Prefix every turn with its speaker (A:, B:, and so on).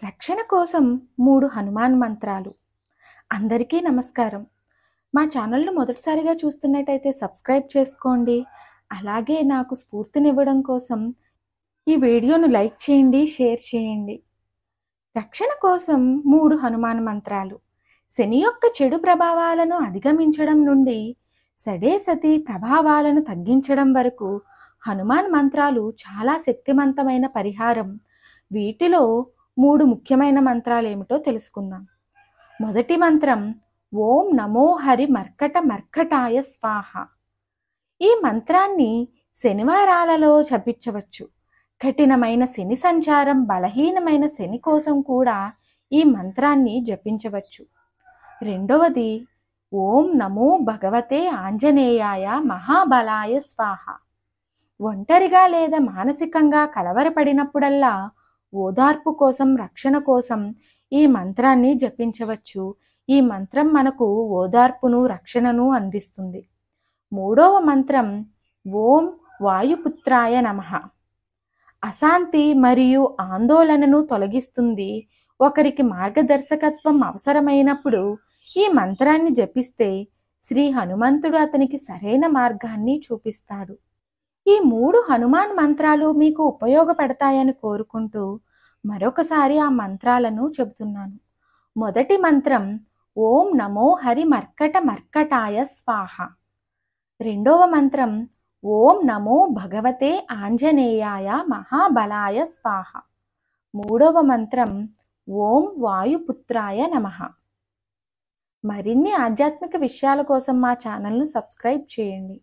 A: రక్షణ కోసం 3 హనుమాన్ మంత్రాలు. అందరికీ నమస్కారం. మా ఛానల్ను మొదటిసారిగా చూస్తున్నట్టయితే సబ్స్క్రైబ్ చేసుకోండి. అలాగే నాకు స్ఫూర్తినివ్వడం కోసం ఈ వీడియోను లైక్ చేయండి, షేర్ చేయండి. రక్షణ కోసం 3 హనుమాన్ మంత్రాలు. శని యొక్క చెడు ప్రభావాలను అధిగమించడం నుండి సడేసతి ప్రభావాలను తగ్గించడం వరకు హనుమాన్ మంత్రాలు చాలా శక్తివంతమైన పరిహారం. వీటిలో 3 ముఖ్యమైన మంత్రాలు ఏమిటో తెలుసుకుందాం. మొదటి మంత్రం ఓం నమో హరి మర్కట మర్కటాయ స్వాహ. ఈ మంత్రాన్ని శనివారాలలో జపించవచ్చు. కఠినమైన శని సంచారం, బలహీనమైన శని కోసం కూడా ఈ మంత్రాన్ని జపించవచ్చు. రెండవది ఓం నమో భగవతే ఆంజనేయాయ మహాబలాయ స్వాహ. ఒంటరిగా లేదా మానసికంగా కలవరపడినప్పుడల్లా ఓదార్పు కోసం, రక్షణ కోసం ఈ మంత్రాన్ని జపించవచ్చు. ఈ మంత్రం మనకు ఓదార్పును, రక్షణను అందిస్తుంది. మూడవ మంత్రం ఓం వాయుపుత్రాయ నమః. అశాంతి మరియు ఆందోళనను తొలగిస్తుంది. ఒకరికి మార్గదర్శకత్వం అవసరమైనప్పుడు ఈ మంత్రాన్ని జపిస్తే శ్రీ హనుమంతుడు అతనికి సరైన మార్గాన్ని చూపిస్తాడు. ఈ 3 హనుమాన్ మంత్రాలు మీకు ఉపయోగపడతాయని కోరుకుంటూ మరొకసారి ఆ మంత్రాలను చెబుతున్నాను. మొదటి మంత్రం ఓం నమో హరి మర్కట మర్కటాయ స్వాహ. రెండవ మంత్రం ఓం నమో భగవతే ఆంజనేయాయ మహాబలాయ స్వాహ. మూడవ మంత్రం ఓం వాయుపుత్రాయ నమః. మరిన్ని ఆధ్యాత్మిక విషయాల కోసం మా ఛానల్ను సబ్స్క్రైబ్ చేయండి.